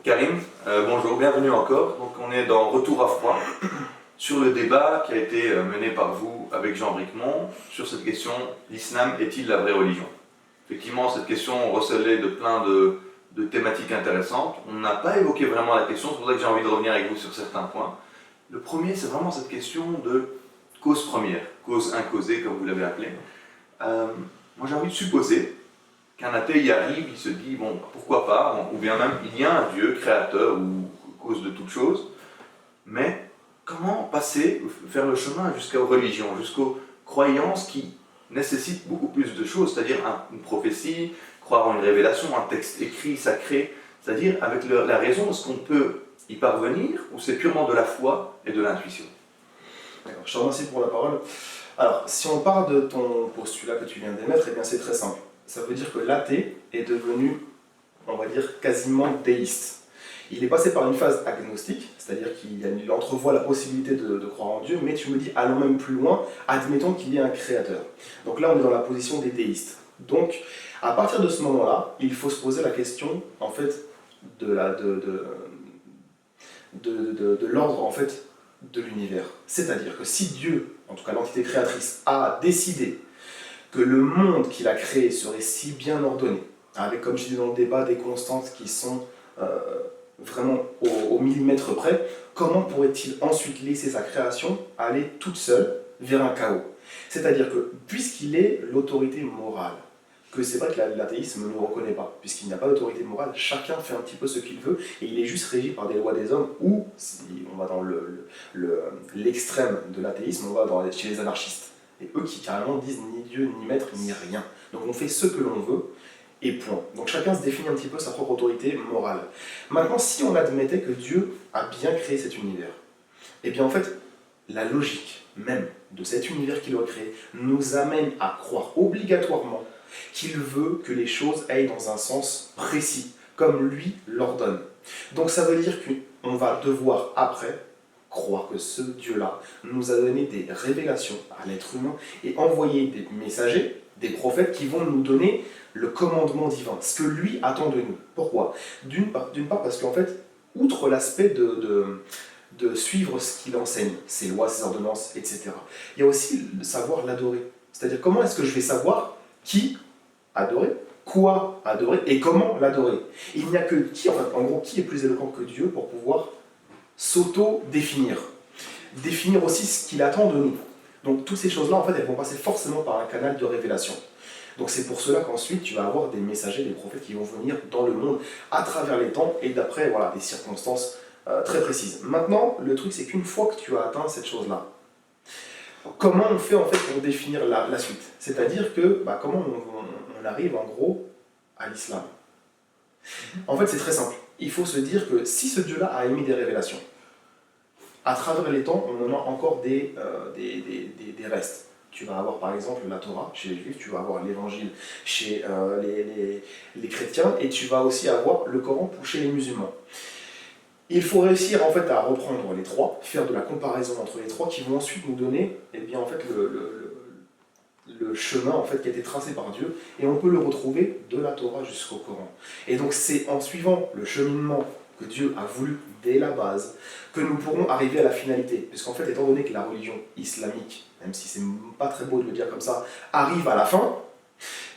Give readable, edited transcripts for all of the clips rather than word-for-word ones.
Karim, bonjour, bienvenue encore. Donc on est dans Retour à froid sur le débat qui a été mené par vous avec Jean Bricmont sur cette question: l'islam est-il la vraie religion? Effectivement, cette question recelait de plein de thématiques intéressantes. On n'a pas évoqué vraiment la question, c'est pour ça que j'ai envie de revenir avec vous sur certains points. Le premier, c'est vraiment cette question de cause première, cause incausée, comme vous l'avez appelé. Moi, j'ai envie de supposer qu'un athée y arrive, il se dit, bon, pourquoi pas, ou bien même, il y a un Dieu créateur ou cause de toute chose, mais comment passer, faire le chemin jusqu'aux religions, jusqu'aux croyances qui nécessitent beaucoup plus de choses, c'est-à-dire une prophétie, croire en une révélation, un texte écrit, sacré, c'est-à-dire avec la raison, est-ce qu'on peut y parvenir, ou c'est purement de la foi et de l'intuition? D'accord, je te remercie pour la parole. Alors, si on part de ton postulat que tu viens d'émettre, eh bien c'est très simple. Ça veut dire que l'athée est devenu, on va dire, quasiment déiste. Il est passé par une phase agnostique, c'est-à-dire qu'il entrevoit la possibilité de croire en Dieu, mais tu me dis, allons même plus loin, admettons qu'il y ait un créateur. Donc là, on est dans la position des déistes. Donc, à partir de ce moment-là, il faut se poser la question, en fait, de l'ordre, en fait, de l'univers. C'est-à-dire que si Dieu, en tout cas l'entité créatrice, a décidé que le monde qu'il a créé serait si bien ordonné, avec, comme je disais dans le débat, des constantes qui sont vraiment au millimètre près, comment pourrait-il ensuite laisser sa création aller toute seule vers un chaos? C'est-à-dire que, puisqu'il est l'autorité morale, que c'est vrai que l'athéisme ne le reconnaît pas, puisqu'il n'a pas d'autorité morale, chacun fait un petit peu ce qu'il veut, et il est juste régi par des lois des hommes, ou, si on va dans l'extrême de l'athéisme, on va chez les anarchistes, et eux qui carrément disent ni Dieu, ni maître, ni rien. Donc on fait ce que l'on veut, et point. Donc chacun se définit un petit peu sa propre autorité morale. Maintenant, si on admettait que Dieu a bien créé cet univers, eh bien en fait, la logique même de cet univers qu'il a créé nous amène à croire obligatoirement qu'il veut que les choses aillent dans un sens précis, comme lui l'ordonne. Donc ça veut dire qu'on va devoir après croire que ce Dieu-là nous a donné des révélations à l'être humain et envoyer des messagers, des prophètes qui vont nous donner le commandement divin, ce que lui attend de nous. Pourquoi? D'une part parce qu'en fait, outre l'aspect de suivre ce qu'il enseigne, ses lois, ses ordonnances, etc., il y a aussi le savoir l'adorer. C'est-à-dire comment est-ce que je vais savoir qui adorer, quoi adorer et comment l'adorer. Il n'y a que qui, en gros, qui est plus éloquent que Dieu pour pouvoir s'auto-définir. Définir aussi ce qu'il attend de nous. Donc toutes ces choses-là, en fait, elles vont passer forcément par un canal de révélation. Donc c'est pour cela qu'ensuite, tu vas avoir des messagers, des prophètes qui vont venir dans le monde à travers les temps et d'après des circonstances très précises. Maintenant, le truc, c'est qu'une fois que tu as atteint cette chose-là, comment on fait en fait pour définir la suite? C'est-à-dire que, comment on arrive en gros à l'islam? En fait, c'est très simple. Il faut se dire que si ce Dieu-là a émis des révélations, à travers les temps, on en a encore des restes. Tu vas avoir par exemple la Torah chez les Juifs, tu vas avoir l'Évangile chez les chrétiens, et tu vas aussi avoir le Coran chez les musulmans. Il faut réussir en fait à reprendre les trois, faire de la comparaison entre les trois, qui vont ensuite nous donner en fait, le chemin en fait, qui a été tracé par Dieu, et on peut le retrouver de la Torah jusqu'au Coran. Et donc c'est en suivant le cheminement que Dieu a voulu dès la base que nous pourrons arriver à la finalité. Puisqu'en fait, étant donné que la religion islamique, même si c'est pas très beau de le dire comme ça, arrive à la fin,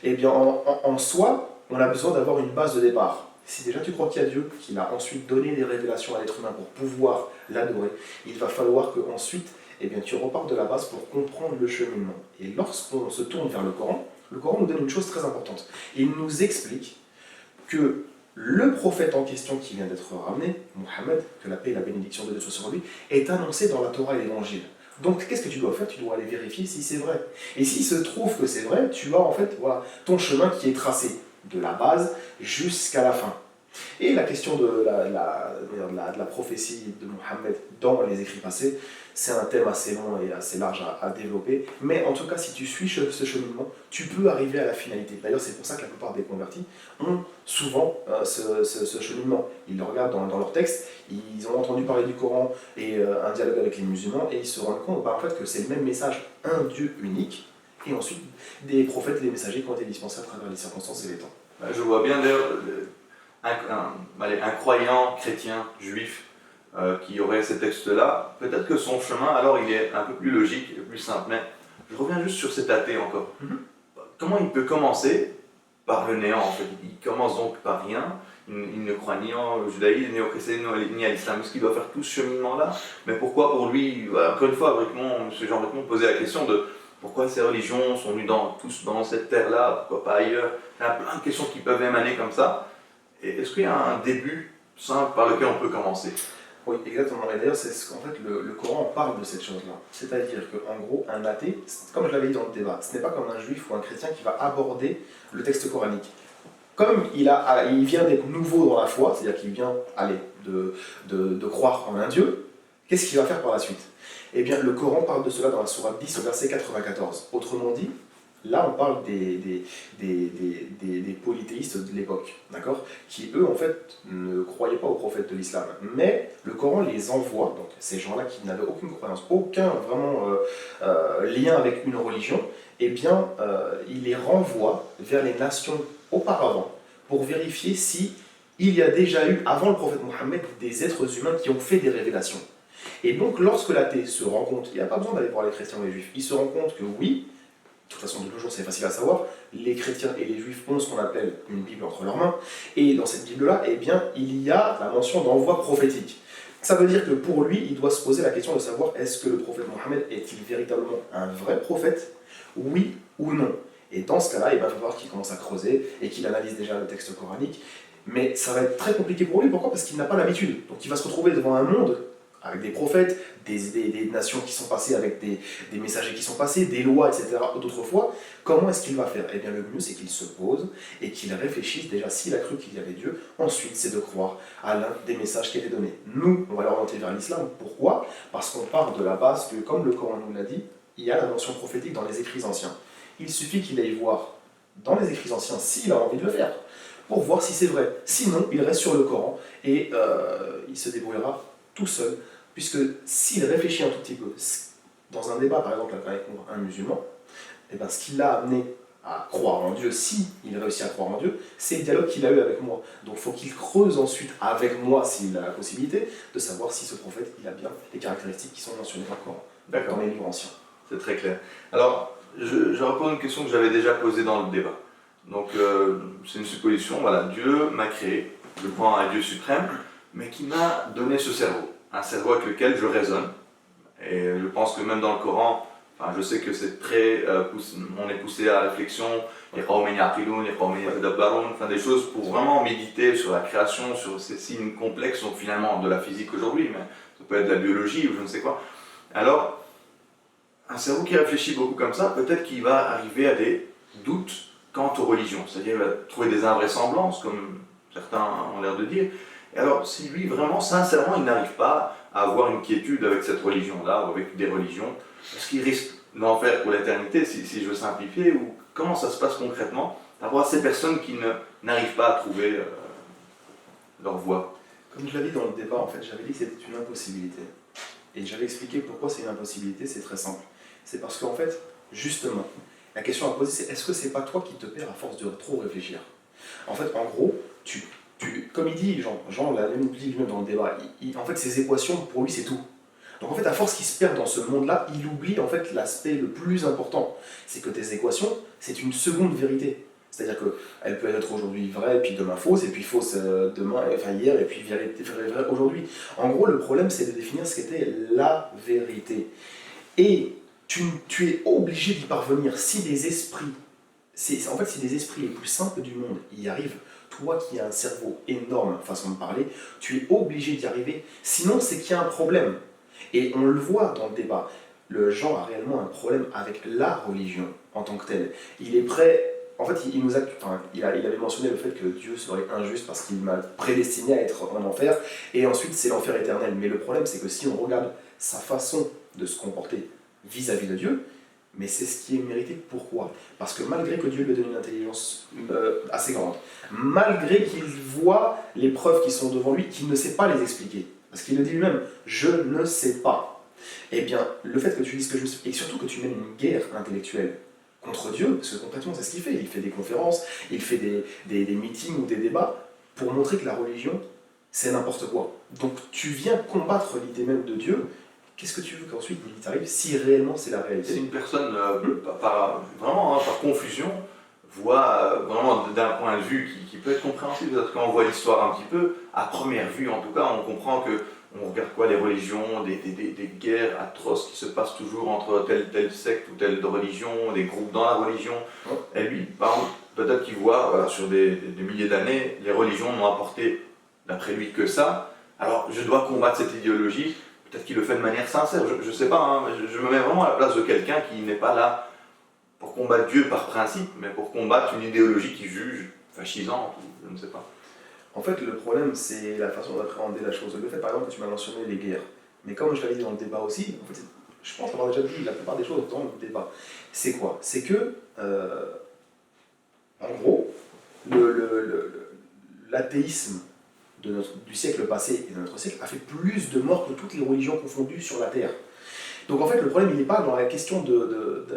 eh bien en soi, on a besoin d'avoir une base de départ. Si déjà tu crois qu'il y a Dieu, qu'il a ensuite donné des révélations à l'être humain pour pouvoir l'adorer, il va falloir qu'ensuite, tu repars de la base pour comprendre le cheminement. Et lorsqu'on se tourne vers le Coran nous donne une chose très importante. Il nous explique que le prophète en question qui vient d'être ramené, Mohammed, que la paix et la bénédiction de Dieu soient sur lui, est annoncé dans la Torah et l'Évangile. Donc qu'est-ce que tu dois faire? Tu dois aller vérifier si c'est vrai. Et s'il se trouve que c'est vrai, tu as en fait ton chemin qui est tracé, de la base jusqu'à la fin. Et la question de la prophétie de Mohammed dans les écrits passés, c'est un thème assez long et assez large à développer, mais en tout cas, si tu suis ce cheminement, tu peux arriver à la finalité. D'ailleurs, c'est pour ça que la plupart des convertis ont souvent ce cheminement. Ils le regardent dans leurs textes, ils ont entendu parler du Coran et un dialogue avec les musulmans, et ils se rendent compte en fait, que c'est le même message, un Dieu unique, et ensuite des prophètes et des messagers qui ont été dispensés à travers les circonstances et les temps. Je vois bien d'ailleurs un croyant chrétien, juif, qui aurait ces textes-là, peut-être que son chemin, alors, il est un peu plus logique et plus simple. Mais je reviens juste sur cet athée encore. Comment il peut commencer par le néant, en fait? Il commence donc par rien. Il ne croit ni en judaïsme, ni au christianisme, ni à l'islam. Est-ce qu'il doit faire tout ce cheminement-là? Mais pourquoi pour lui, encore une fois, M. Jean Bricmont posait la question de pourquoi ces religions sont venues tous dans cette terre-là, pourquoi pas ailleurs? Il y a plein de questions qui peuvent émaner comme ça. Et est-ce qu'il y a un début simple par lequel on peut commencer? Oui, exactement. Et d'ailleurs, c'est ce qu'en fait le Coran parle de cette chose-là. C'est-à-dire qu'en gros, un athée, comme je l'avais dit dans le débat, ce n'est pas comme un juif ou un chrétien qui va aborder le texte coranique. Comme il vient d'être nouveau dans la foi, c'est-à-dire qu'il vient de croire en un Dieu, qu'est-ce qu'il va faire par la suite? Eh bien, le Coran parle de cela dans la sourate 10 au verset 94. Autrement dit, là on parle des polythéistes de l'époque, d'accord, qui eux en fait ne croyaient pas aux prophètes de l'islam. Mais le Coran les envoie, donc ces gens-là qui n'avaient aucune croyance, aucun vraiment lien avec une religion, eh bien il les renvoie vers les nations auparavant pour vérifier si il y a déjà eu, avant le prophète Mohammed, des êtres humains qui ont fait des révélations. Et donc lorsque l'athée se rend compte, il n'y a pas besoin d'aller voir les chrétiens ou les juifs, il se rend compte que oui, de toute façon de nos jours c'est facile à savoir, les chrétiens et les juifs ont ce qu'on appelle une Bible entre leurs mains, et dans cette Bible-là, eh bien, il y a la mention d'envoi prophétique. Ça veut dire que pour lui, il doit se poser la question de savoir est-ce que le prophète Mohammed est-il véritablement un vrai prophète, oui ou non. Et dans ce cas-là, il va falloir qu'il commence à creuser et qu'il analyse déjà le texte coranique. Mais ça va être très compliqué pour lui, pourquoi? Parce qu'il n'a pas l'habitude. Donc il va se retrouver devant un monde avec des prophètes, des nations qui sont passées, avec des messagers qui sont passés, des lois, etc. d'autres fois. Comment est-ce qu'il va faire? Eh bien le mieux c'est qu'il se pose et qu'il réfléchisse déjà s'il a cru qu'il y avait Dieu. Ensuite c'est de croire à l'un des messages qui étaient donnés. Nous, on va l'orienter vers l'islam. Pourquoi? Parce qu'on part de la base que, comme le Coran nous l'a dit, il y a la mention prophétique dans les écrits anciens. Il suffit qu'il aille voir dans les écrits anciens s'il a envie de le faire, pour voir si c'est vrai. Sinon, il reste sur le Coran et il se débrouillera tout seul, puisque s'il réfléchit un tout petit peu, dans un débat par exemple avec un musulman, et ben, ce qui l'a amené à croire en Dieu, si il réussit à croire en Dieu, c'est le dialogue qu'il a eu avec moi. Donc il faut qu'il creuse ensuite avec moi, s'il a la possibilité, de savoir si ce prophète il a bien les caractéristiques qui sont mentionnées dans le Coran, dans les livres anciens. C'est très clair. Alors, je repose une question que j'avais déjà posée dans le débat. Donc, c'est une supposition, voilà, Dieu m'a créé, je prends un Dieu suprême, mais qui m'a donné ce cerveau, un cerveau avec lequel je raisonne. Et je pense que même dans le Coran, enfin, je sais que c'est très, on est poussé à la réflexion, enfin, des choses pour vraiment méditer sur la création, sur ces signes complexes, donc finalement de la physique aujourd'hui, mais ça peut être de la biologie ou je ne sais quoi. Alors, un cerveau qui réfléchit beaucoup comme ça, peut-être qu'il va arriver à des doutes quant aux religions, c'est-à-dire qu'il va trouver des invraisemblances, comme certains ont l'air de dire. Et alors, si lui, vraiment, sincèrement, il n'arrive pas à avoir une quiétude avec cette religion-là, ou avec des religions, est-ce qu'il risque d'en faire pour l'éternité, si je veux simplifier, ou comment ça se passe concrètement, d'avoir ces personnes qui n'arrivent pas à trouver leur voie? Comme je l'avais dit dans le débat, en fait, j'avais dit que c'était une impossibilité. Et j'avais expliqué pourquoi c'est une impossibilité, c'est très simple. C'est parce qu'en fait, justement, la question à poser, c'est est-ce que c'est pas toi qui te perds à force de trop réfléchir? En fait, en gros, comme il dit, Jean l'a même dit lui-même dans le débat, en fait, ces équations, pour lui, c'est tout. Donc en fait, à force qu'il se perd dans ce monde-là, il oublie en fait l'aspect le plus important. C'est que tes équations, c'est une seconde vérité. C'est-à-dire qu'elle peut être aujourd'hui vraie, puis demain fausse, et puis fausse demain, enfin hier, et puis vraie aujourd'hui. En gros, le problème, c'est de définir ce qu'était la vérité. Et tu es obligé d'y parvenir si les esprits, si les esprits les plus simples du monde y arrivent, toi qui as un cerveau énorme, façon de parler, tu es obligé d'y arriver. Sinon, c'est qu'il y a un problème. Et on le voit dans le débat. Le Jean a réellement un problème avec la religion en tant que telle. Il est prêt. En fait, il avait mentionné le fait que Dieu serait injuste parce qu'il m'a prédestiné à être en enfer, et ensuite c'est l'enfer éternel. Mais le problème, c'est que si on regarde sa façon de se comporter vis-à-vis de Dieu, mais c'est ce qui est mérité. Pourquoi? Parce que malgré que Dieu lui donne une intelligence assez grande, malgré qu'il voit les preuves qui sont devant lui, qu'il ne sait pas les expliquer, parce qu'il le dit lui-même, je ne sais pas. Eh bien, le fait que tu dises que je ne sais pas, et surtout que tu mènes une guerre intellectuelle contre Dieu, parce que concrètement c'est ce qu'il fait des conférences, il fait des meetings ou des débats pour montrer que la religion, c'est n'importe quoi. Donc tu viens combattre l'idée même de Dieu. Qu'est-ce que tu veux qu'ensuite il t'arrive si réellement c'est la réalité? Si une personne, vraiment par confusion, voit vraiment d'un point de vue qui peut être compréhensible, parce que quand on voit l'histoire un petit peu, à première vue en tout cas, on comprend que on regarde quoi, les religions, des guerres atroces qui se passent toujours entre telle secte ou telle religion, des groupes dans la religion. Et lui, par exemple, peut-être qu'il voit, voilà, sur des milliers d'années, les religions n'ont apporté, d'après lui, que ça. Alors, je dois combattre cette idéologie. Peut-être qu'il le fait de manière sincère, je ne sais pas, hein, je me mets vraiment à la place de quelqu'un qui n'est pas là pour combattre Dieu par principe, mais pour combattre une idéologie qui juge fascisante, ou je ne sais pas. En fait, le problème, c'est la façon d'appréhender la chose. Le fait, par exemple, que tu m'as mentionné les guerres. Mais comme je l'avais dit dans le débat aussi, en fait, je pense avoir déjà dit la plupart des choses dans le débat. C'est quoi? C'est que, en gros, l'athéisme du siècle passé et de notre siècle a fait plus de morts que toutes les religions confondues sur la Terre. Donc en fait, le problème, il n'est pas dans la question de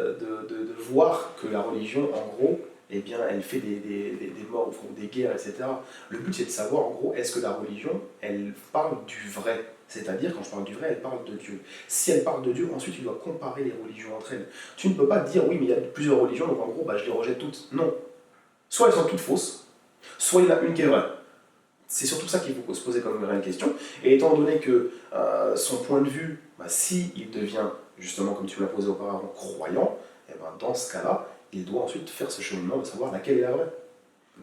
voir que la religion, en gros, eh bien, elle fait des morts ou des guerres, etc. Le but, c'est de savoir, en gros, est-ce que la religion, elle parle du vrai? C'est-à-dire, quand je parle du vrai, elle parle de Dieu. Si elle parle de Dieu, ensuite, tu dois comparer les religions entre elles. Tu ne peux pas dire, oui, mais il y a plusieurs religions, donc en gros, bah, je les rejette toutes. Non. Soit elles sont toutes fausses, soit il y en a une qui est vraie. C'est surtout ça qu'il faut se poser comme réelle question. Et étant donné que son point de vue, bah, s'il devient, justement, comme tu me l'as posé auparavant, croyant, eh ben, dans ce cas-là, il doit ensuite faire ce cheminement de savoir laquelle est la vraie.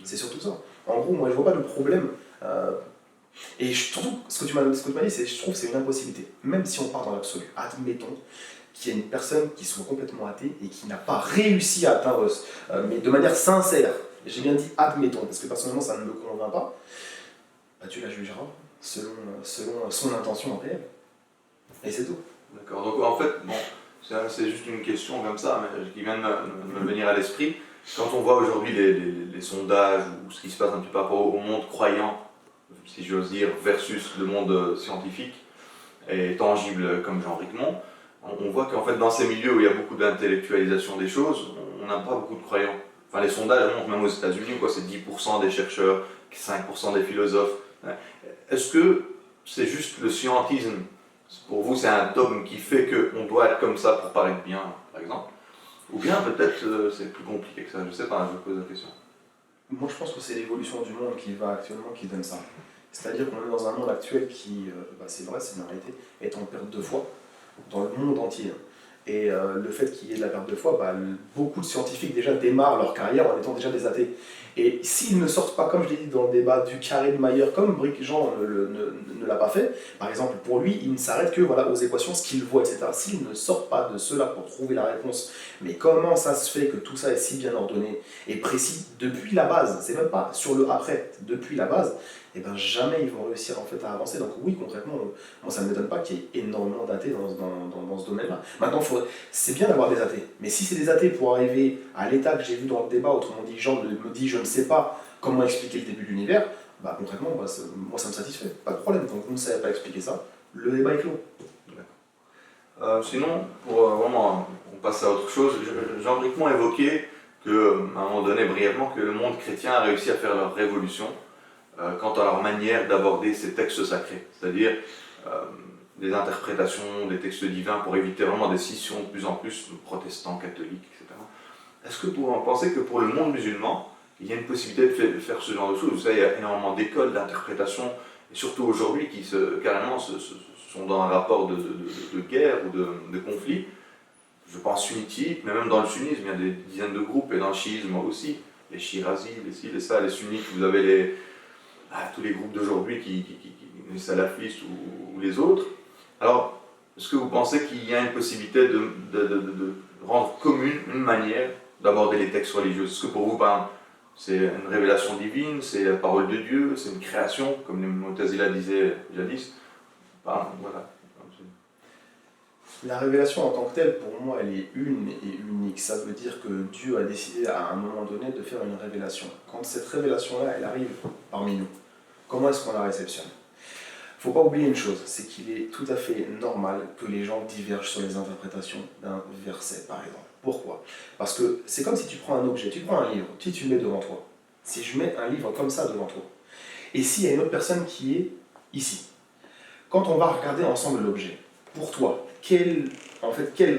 C'est surtout ça. En gros, moi, je vois pas de problème. Et surtout, ce que tu m'as dit, je trouve que c'est une impossibilité. Même si on part dans l'absolu, admettons qu'il y a une personne qui soit complètement athée et qui n'a pas réussi à atteindre, mais de manière sincère, j'ai bien dit admettons, parce que personnellement, ça ne me convainc pas, bah, tu la jugeras selon son intention réelle. Et c'est tout. D'accord, donc en fait, bon, c'est juste une question comme ça, mais qui vient de me venir à l'esprit. Quand on voit aujourd'hui les sondages ou ce qui se passe un petit peu par rapport au monde croyant, si j'ose dire, versus le monde scientifique et tangible comme Jean Ricmond, on voit qu'en fait dans ces milieux où il y a beaucoup d'intellectualisation des choses, on n'a pas beaucoup de croyants. Enfin les sondages montrent même aux États-Unis, quoi, c'est 10% des chercheurs, 5% des philosophes. Est-ce que c'est juste le scientisme? Pour vous, c'est un dogme qui fait qu'on doit être comme ça pour paraître bien, par exemple? Ou bien peut-être c'est plus compliqué que ça, je sais pas, je vous pose la question. Moi, je pense que c'est l'évolution du monde qui va actuellement qui donne ça. C'est-à-dire qu'on est dans un monde actuel qui, bah, c'est vrai, c'est une réalité, est en perte de foi dans le monde entier. Et le fait qu'il y ait de la perte de foi, bah, beaucoup de scientifiques déjà démarrent leur carrière en étant déjà des athées. Et s'ils ne sortent pas, comme je l'ai dit dans le débat, du carré de Mayer, comme Jean ne l'a pas fait, par exemple, pour lui, il ne s'arrête que voilà, aux équations, ce qu'il voit, etc. S'il ne sort pas de cela pour trouver la réponse, mais comment ça se fait que tout ça est si bien ordonné et précis depuis la base, c'est même pas sur le après, depuis la base, et ben jamais ils vont réussir en fait à avancer. Donc oui, concrètement, moi ça ne m'étonne pas qu'il y ait énormément d'athées dans ce domaine-là. Maintenant, c'est bien d'avoir des athées, mais si c'est des athées pour arriver à l'état que j'ai vu dans le débat, autrement dit, Jean me dit je ne sais pas comment expliquer le début de l'univers, bah concrètement, bah, moi ça me satisfait, pas de problème. Donc vous ne savez pas expliquer ça, le débat est clos. Sinon, pour vraiment, on passe à autre chose, Jean Bricmont évoquait qu'à un moment donné, brièvement, que le monde chrétien a réussi à faire leur révolution quant à leur manière d'aborder ces textes sacrés, c'est-à-dire des interprétations des textes divins pour éviter vraiment des scissions de plus en plus protestants, catholiques, etc. Est-ce que vous pensez que pour le monde musulman, il y a une possibilité de faire ce genre de choses? Vous savez, il y a énormément d'écoles d'interprétation, et surtout aujourd'hui, qui carrément sont dans un rapport de guerre ou de conflit. Je pense sunnitique, mais même dans le sunnisme, il y a des dizaines de groupes, et dans le chiisme aussi, les Shirazis, les ci, les ça, les sunnites, vous avez tous les groupes d'aujourd'hui, les salafistes ou les autres. Alors, est-ce que vous pensez qu'il y a une possibilité de rendre commune une manière d'aborder les textes religieux? Est-ce que pour vous, par exemple, c'est une révélation divine, c'est la parole de Dieu, c'est une création, comme les Mu'tazila disaient jadis? Voilà. La révélation en tant que telle, pour moi, elle est une et unique. Ça veut dire que Dieu a décidé à un moment donné de faire une révélation. Quand cette révélation-là, elle arrive parmi nous, comment est-ce qu'on la réceptionne? Il ne faut pas oublier une chose, c'est qu'il est tout à fait normal que les gens divergent sur les interprétations d'un verset, par exemple. Pourquoi? Parce que c'est comme si tu prends un objet, tu prends un livre, si tu le mets devant toi. Si je mets un livre comme ça devant toi, Et s'il y a une autre personne qui est ici, quand on va regarder ensemble l'objet, pour toi, quel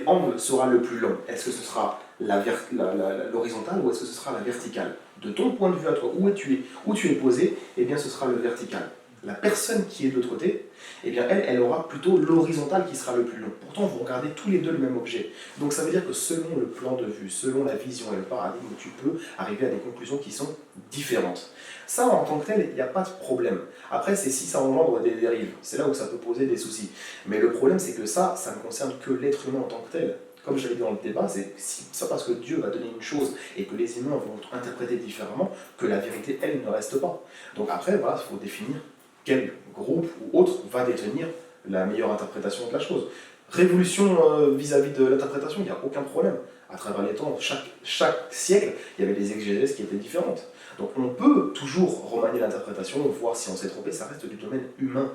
angle sera le plus long? Est-ce que ce sera l'horizontale ou est-ce que ce sera la verticale? De ton point de vue à toi, où tu es posé, eh bien ce sera le vertical. La personne qui est de l'autre côté, eh bien elle aura plutôt l'horizontale qui sera le plus long. Pourtant, vous regardez tous les deux le même objet. Donc ça veut dire que selon le plan de vue, selon la vision et le paradigme, tu peux arriver à des conclusions qui sont différentes. Ça, en tant que tel, il n'y a pas de problème. Après, c'est si ça engendre des dérives. C'est là où ça peut poser des soucis. Mais le problème, c'est que ça ne concerne que l'être humain en tant que tel. Comme j'avais dit dans le débat, c'est ça parce que Dieu va donner une chose et que les humains vont interpréter différemment que la vérité, elle, ne reste pas. Donc après, voilà, il faut définir quel groupe ou autre va détenir la meilleure interprétation de la chose. Révolution vis-à-vis de l'interprétation, il n'y a aucun problème. À travers les temps, chaque siècle, il y avait des exégèses qui étaient différentes. Donc on peut toujours remanier l'interprétation, voir si on s'est trompé, ça reste du domaine humain.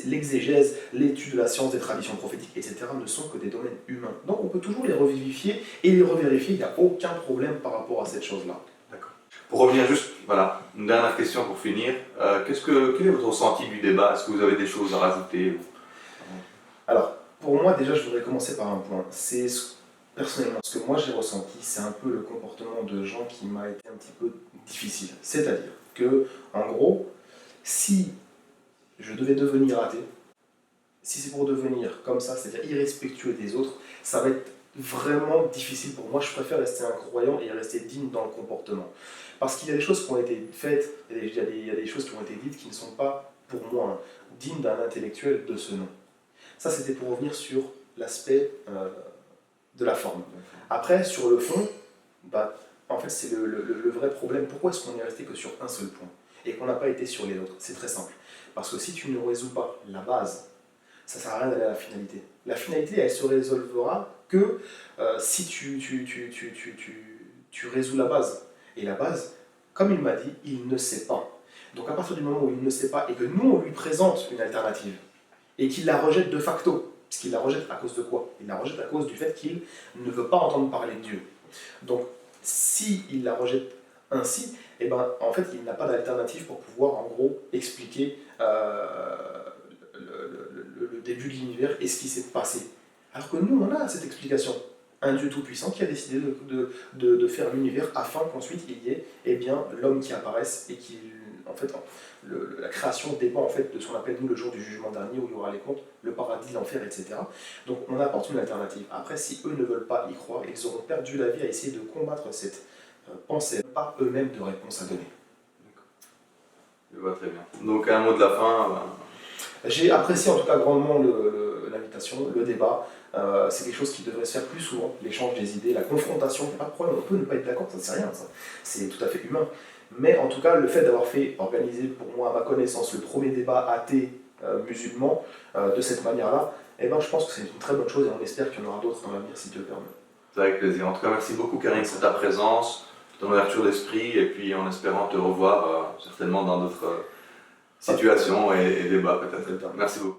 L'exégèse, l'étude de la science, des traditions prophétiques, etc. ne sont que des domaines humains. Donc on peut toujours les revivifier et les revérifier, il n'y a aucun problème par rapport à cette chose-là. D'accord. Pour revenir juste, voilà, une dernière question pour finir. Quel est votre ressenti du débat? Est-ce que vous avez des choses à rajouter? Alors, pour moi, déjà, je voudrais commencer par un point. C'est personnellement, ce que moi j'ai ressenti, c'est un peu le comportement de gens qui m'a été un petit peu difficile. C'est-à-dire que, en gros, si je devais devenir athée, si c'est pour devenir comme ça, c'est-à-dire irrespectueux des autres, ça va être vraiment difficile pour moi. Je préfère rester un croyant et rester digne dans le comportement. Parce qu'il y a des choses qui ont été faites, il y a des choses qui ont été dites qui ne sont pas, pour moi, dignes d'un intellectuel de ce nom. Ça, c'était pour revenir sur l'aspect de la forme. Après, sur le fond, en fait, c'est le vrai problème. Pourquoi est-ce qu'on est resté que sur un seul point et qu'on n'a pas été sur les autres? C'est très simple. Parce que si tu ne résous pas la base, ça ne sert à rien d'aller à la finalité. La finalité, elle se résolvera que si tu résous la base. Et la base, comme il m'a dit, il ne sait pas. Donc à partir du moment où il ne sait pas et que nous, on lui présente une alternative, et qu'il la rejette de facto, parce qu'il la rejette à cause de quoi? Il la rejette à cause du fait qu'il ne veut pas entendre parler de Dieu. Donc s'il la rejette ainsi, eh ben, en fait, il n'a pas d'alternative pour pouvoir, en gros, expliquer le début de l'univers et ce qui s'est passé. Alors que nous, on a cette explication. Un Dieu tout-puissant qui a décidé de faire l'univers afin qu'ensuite il y ait l'homme qui apparaisse et qui, en fait, la création dépend en fait de ce qu'on appelle nous le jour du jugement dernier où il y aura les comptes, le paradis, l'enfer, etc. Donc on apporte une alternative. Après, si eux ne veulent pas y croire, ils auront perdu la vie à essayer de combattre cette pensée, pas eux-mêmes de réponse à donner. Je vois très bien. Donc un mot de la fin. J'ai apprécié en tout cas grandement l'invitation, le débat. C'est quelque chose qui devrait se faire plus souvent, l'échange des idées, la confrontation, il n'y a pas de problème, on peut ne pas être d'accord, ça ne sert à rien, ça. C'est tout à fait humain. Mais en tout cas, le fait d'avoir organisé pour moi, à ma connaissance, le premier débat athée musulman de cette manière-là, eh ben, je pense que c'est une très bonne chose et on espère qu'il y en aura d'autres dans l'avenir si Dieu le permet. C'est avec plaisir. En tout cas, merci beaucoup Karim pour ta présence, ton ouverture d'esprit et puis en espérant te revoir certainement dans d'autres situations et débats peut-être. Merci beaucoup.